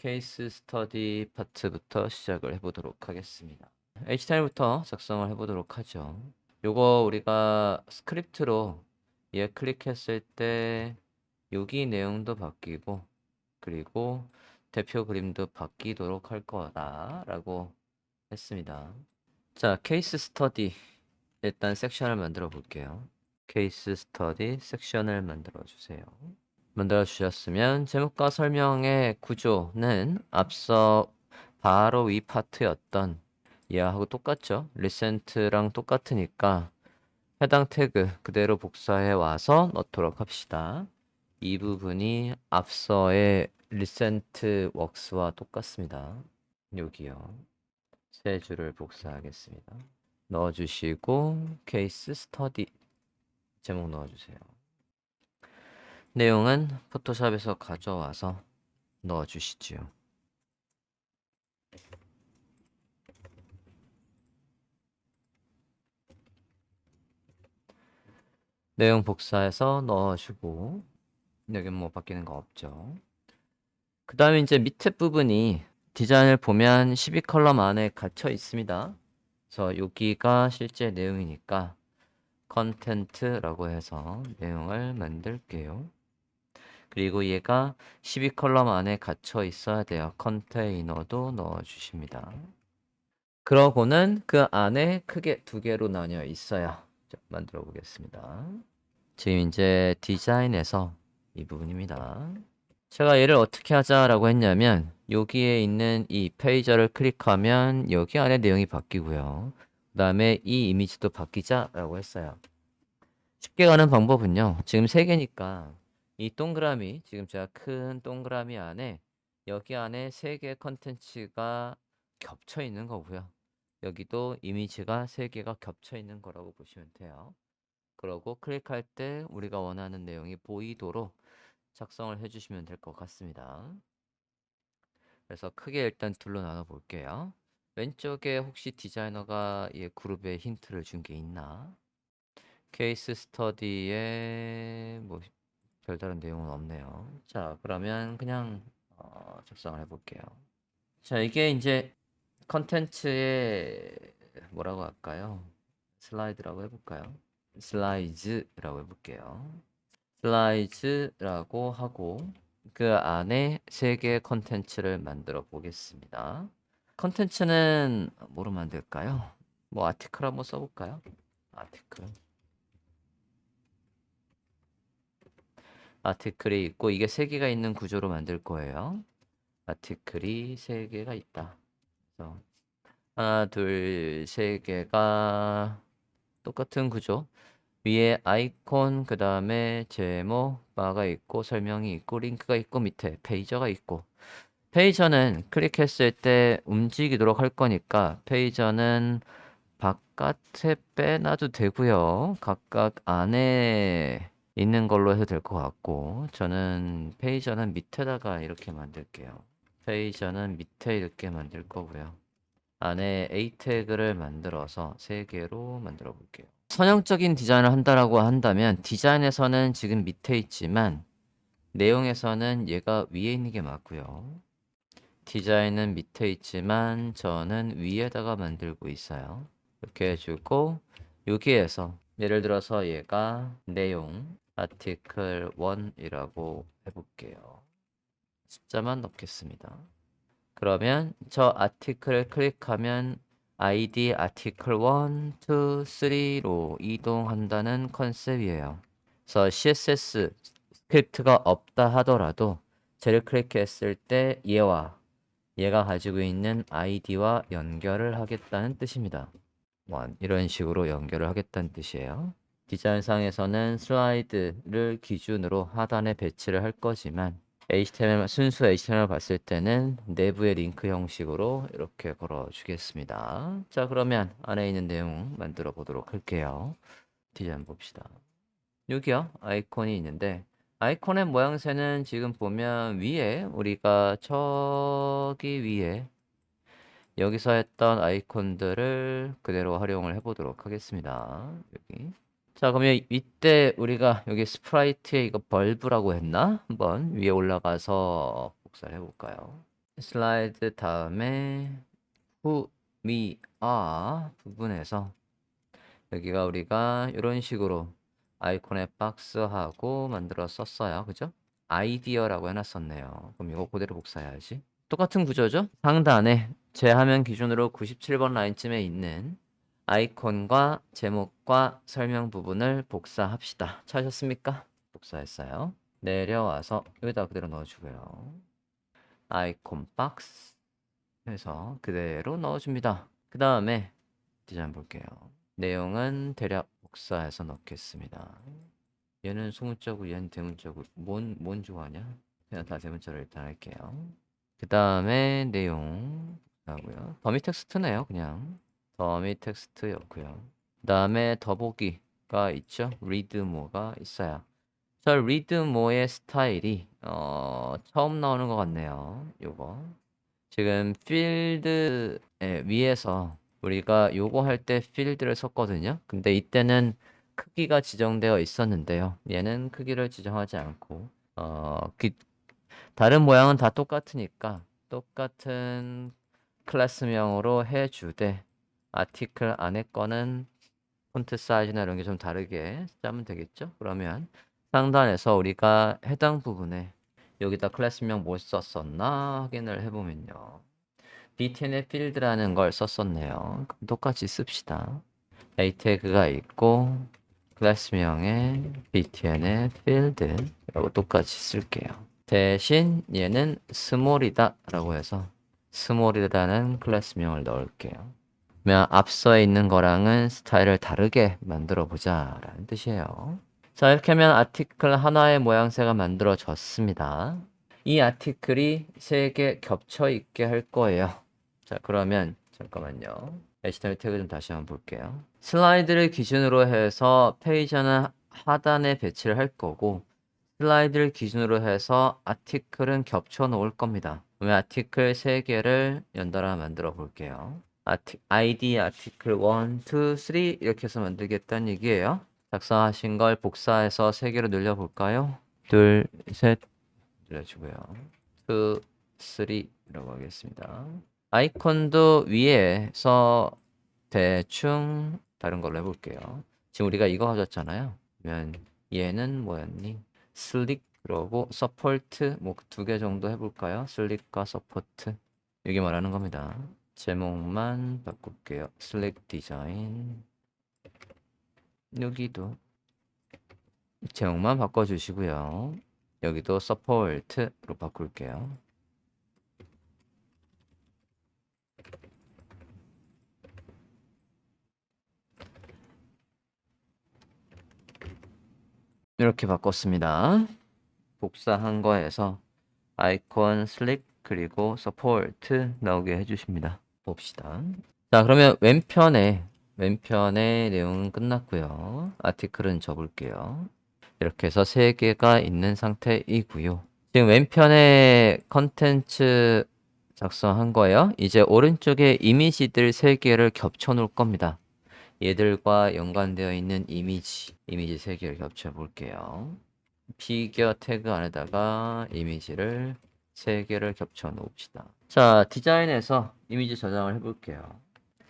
케이스 스터디 파트부터 시작을 해보도록 하겠습니다. HTML부터 작성을 해보도록 하죠. 요거 우리가 스크립트로 얘 클릭했을 때 여기 내용도 바뀌고 그리고 대표 그림도 바뀌도록 할 거다라고 했습니다. 자, 케이스 스터디 일단 섹션을 만들어 볼게요. 케이스 스터디 섹션을 만들어 주세요. 만들어 주셨으면 제목과 설명의 구조는 앞서 바로 위 파트였던 얘하고 똑같죠. 리센트랑 똑같으니까 해당 태그 그대로 복사해 와서 넣도록 합시다. 이 부분이 앞서의 리센트 웍스와 똑같습니다. 여기요. 세 줄을 복사하겠습니다. 넣어주시고 케이스 스터디 제목 넣어주세요. 내용은 포토샵에서 가져와서 넣어주시지요. 내용 복사해서 넣어주고 여기 뭐 바뀌는 거 없죠. 그 다음에 이제 밑에 부분이 디자인을 보면 12컬럼 안에 갇혀 있습니다. 그래서 여기가 실제 내용이니까 컨텐트라고 해서 내용을 만들게요. 그리고 얘가 12컬럼 안에 갇혀 있어야 돼요. 컨테이너도 넣어주십니다. 그러고는 그 안에 크게 두 개로 나뉘어 있어요. 자, 만들어 보겠습니다. 지금 이제 디자인에서 이 부분입니다. 제가 얘를 어떻게 하자라고 했냐면 여기에 있는 이 페이저를 클릭하면 여기 안에 내용이 바뀌고요. 그 다음에 이 이미지도 바뀌자라고 했어요. 쉽게 가는 방법은요. 지금 3개니까 이 동그라미, 지금 제가 큰 동그라미 안에 여기 안에 3개의 컨텐츠가 겹쳐 있는 거고요. 여기도 이미지가 3개가 겹쳐 있는 거라고 보시면 돼요. 그러고 클릭할 때 우리가 원하는 내용이 보이도록 작성을 해주시면 될 것 같습니다. 그래서 크게 일단 둘로 나눠 볼게요. 왼쪽에 혹시 디자이너가 이 그룹에 힌트를 준 게 있나? 케이스 스터디에 뭐 별다른 내용은 없네요. 자, 그러면 그냥 작성을 해볼게요. 자, 이게 이제 컨텐츠의 뭐라고 할까요? 슬라이드라고 해볼까요? 슬라이즈라고 해볼게요. 슬라이즈라고 하고 그 안에 3개의 컨텐츠를 만들어 보겠습니다. 컨텐츠는 뭐로 만들까요? 뭐 아티클 한번 써볼까요? 아티클이 있고 이게 3개가 있는 구조로 만들 거예요. 아티클이 3개가 있다. 그래서 하나, 둘, 3개가 똑같은 구조. 위에 아이콘, 그 다음에 제목, 바가 있고 설명이 있고 링크가 있고 밑에 페이저가 있고 페이저는 클릭했을 때 움직이도록 할 거니까 페이저는 바깥에 빼놔도 되고요. 각각 안에 있는 걸로 해도 될 것 같고 저는 페이저는 밑에다가 이렇게 만들게요. 페이저는 밑에 이렇게 만들 거고요. 안에 A 태그를 만들어서 3개로 만들어 볼게요. 선형적인 디자인을 한다라고 한다면 디자인에서는 지금 밑에 있지만 내용에서는 얘가 위에 있는 게 맞고요. 디자인은 밑에 있지만 저는 위에다가 만들고 있어요. 이렇게 해주고 여기에서 예를 들어서 얘가 내용 아티클 1이라고 해볼게요. 숫자만 넣겠습니다. 그러면 저 아티클을 클릭하면 ID 아티클 1, 2, 3로 이동한다는 컨셉이에요. 그래서 CSS 스크립트가 없다 하더라도 쟤를 클릭했을 때 얘가 가지고 있는 ID와 연결을 하겠다는 뜻입니다. 이런 식으로 연결을 하겠다는 뜻이에요. 디자인상에서는 슬라이드를 기준으로 하단에 배치를 할 거지만 순수 HTML 봤을 때는 내부의 링크 형식으로 이렇게 걸어 주겠습니다. 자, 그러면 안에 있는 내용 만들어 보도록 할게요. 디자인 봅시다. 여기요, 아이콘이 있는데 아이콘의 모양새는 지금 보면 위에 우리가 저기 위에 여기서 했던 아이콘들을 그대로 활용을 해보도록 하겠습니다. 여기. 자, 그러면 이때 우리가 여기 스프라이트에 이거 벌브라고 했나? 한번 위에 올라가서 복사를 해볼까요? 슬라이드 다음에 who, we, are 부분에서 여기가 우리가 이런 식으로 아이콘의 박스하고 만들어 썼어요. 그죠? 아이디어라고 해놨었네요. 그럼 이거 그대로 복사해야지. 똑같은 구조죠? 상단에 제 화면 기준으로 97번 라인쯤에 있는 아이콘과 제목과 설명 부분을 복사합시다. 찾으셨습니까? 복사했어요. 내려와서 여기다 그대로 넣어주고요. 아이콘 박스 해서 그대로 넣어줍니다. 그 다음에 디자인 볼게요. 내용은 대략 복사해서 넣겠습니다. 얘는 소문자고 얘는 대문자고 뭔 좋아하냐? 그냥 다 대문자로 일단 할게요. 그 다음에 내용 하고요. 더미 텍스트네요. 그냥 더미 텍스트였고요. 그 다음에 더보기가 있죠. read more가 있어요. 저 read more의 스타일이 처음 나오는 것 같네요. 요거 지금 필드 위에서 우리가 요거 할 때 필드를 썼거든요. 근데 이때는 크기가 지정되어 있었는데요. 얘는 크기를 지정하지 않고 다른 모양은 다 똑같으니까 똑같은 클래스명으로 해주되 아티클 안에 거는 폰트 사이즈나 이런 게 좀 다르게 짜면 되겠죠? 그러면 상단에서 우리가 해당 부분에 여기다 클래스명 뭐 썼었나 확인을 해보면요. btn의 필드라는 걸 썼었네요. 그럼 똑같이 씁시다. a 태그가 있고 클래스명에 btn의 필드라고 똑같이 쓸게요. 대신 얘는 스몰이다 라고 해서 스몰이라는 클래스명을 넣을게요. 그러면 앞서에 있는 거랑은 스타일을 다르게 만들어 보자 라는 뜻이에요. 자, 이렇게 하면 아티클 하나의 모양새가 만들어졌습니다. 이 아티클이 3개 겹쳐 있게 할 거예요. 자, 그러면 잠깐만요. HTML 태그 좀 다시 한번 볼게요. 슬라이드를 기준으로 해서 페이지는 하단에 배치를 할 거고 슬라이드를 기준으로 해서 아티클은 겹쳐 놓을 겁니다. 그러면 아티클 3개를 연달아 만들어 볼게요. ID 아티클 1, 2, 3 이렇게 해서 만들겠다는 얘기예요. 작성하신 걸 복사해서 3개로 늘려볼까요? 둘, 셋 늘려주고요. 2, 3라고 하겠습니다. 아이콘도 위에서 대충 다른 걸로 해볼게요. 지금 우리가 이거 가졌잖아요. 그러면 얘는 뭐였니? 슬릭 그러고 서포트 뭐 2개 정도 해볼까요? 슬릭과 서포트 이게 말하는 겁니다. 제목만 바꿀게요. 슬릭 디자인 여기도 제목만 바꿔주시고요. 여기도 서포트로 바꿀게요. 이렇게 바꿨습니다. 복사한 거에서 아이콘 슬릭 그리고 서포트 나오게 해주십니다. 봅시다. 자, 그러면 왼편에 내용은 끝났고요. 아티클은 접을게요. 이렇게 해서 3개가 있는 상태이고요. 지금 왼편에 컨텐츠 작성한 거예요. 이제 오른쪽에 이미지들 3개를 겹쳐 놓을 겁니다. 얘들과 연관되어 있는 이미지 3개를 겹쳐 볼게요. 피규어 태그 안에다가 이미지를 3개를 겹쳐 놓읍시다. 자, 디자인에서 이미지 저장을 해볼게요.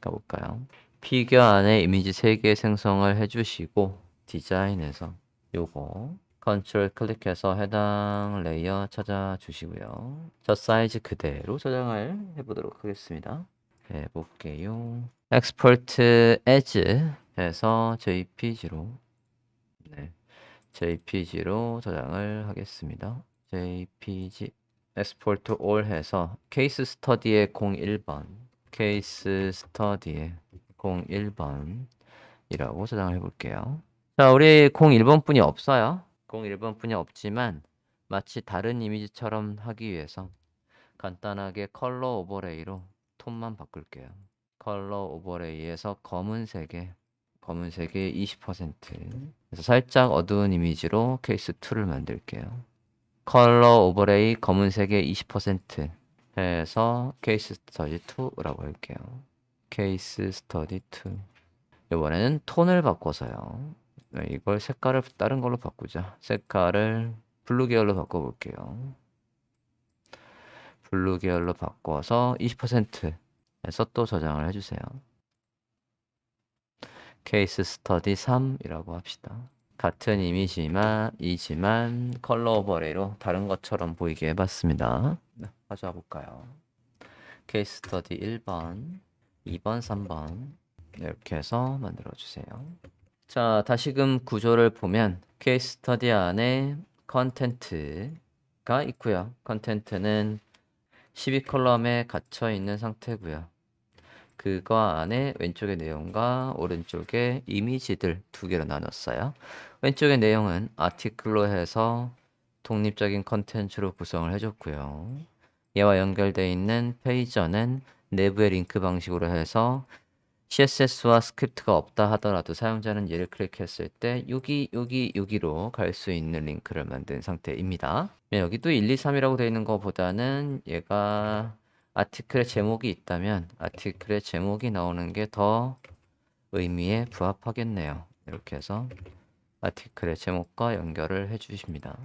가볼까요? 피규어 안에 이미지 3개 생성을 해주시고 디자인에서 요거 컨트롤 클릭해서 해당 레이어 찾아주시고요. 저 사이즈 그대로 저장을 해보도록 하겠습니다. 해볼게요. Export as 해서 JPG로 JPG로 저장을 하겠습니다. JPG Export All 해서 케이스 스터디의 01번 케이스 스터디의 01번이라고 저장을 해볼게요. 자, 우리 01번 뿐이 없어요. 01번 뿐이 없지만 마치 다른 이미지처럼 하기 위해서 간단하게 컬러 오버레이로 톤만 바꿀게요. 컬러 오버레이에서 검은색에 20% 그래서 살짝 어두운 이미지로 케이스 2를 만들게요. 컬러 오버레이 검은색에 20% 해서 케이스 스터디 2라고 할게요. 케이스 스터디 2 이번에는 톤을 바꿔서요. 이걸 색깔을 다른 걸로 바꾸자. 색깔을 블루 계열로 바꿔볼게요. 블루 계열로 바꿔서 20%에서 또 저장을 해주세요. 케이스 스터디 3이라고 합시다. 같은 이미지이지만 컬러 오버레이로 다른 것처럼 보이게 해봤습니다. 가져와 볼까요? 케이스 스터디 1번, 2번, 3번 이렇게 해서 만들어 주세요. 자, 다시금 구조를 보면 케이스 스터디 안에 컨텐트가 있고요. 컨텐트는 12컬럼에 갇혀 있는 상태고요. 그거 안에 왼쪽의 내용과 오른쪽에 이미지들 두 개로 나눴어요. 왼쪽의 내용은 아티클로 해서 독립적인 컨텐츠로 구성을 해줬고요. 얘와 연결되어 있는 페이저는 내부의 링크 방식으로 해서 CSS와 스크립트가 없다 하더라도 사용자는 얘를 클릭했을 때 여기로 갈 수 있는 링크를 만든 상태입니다. 여기도 1, 2, 3이라고 되어 있는 것보다는 얘가 아티클의 제목이 있다면 아티클의 제목이 나오는 게 더 의미에 부합하겠네요. 이렇게 해서 아티클의 제목과 연결을 해 주십니다.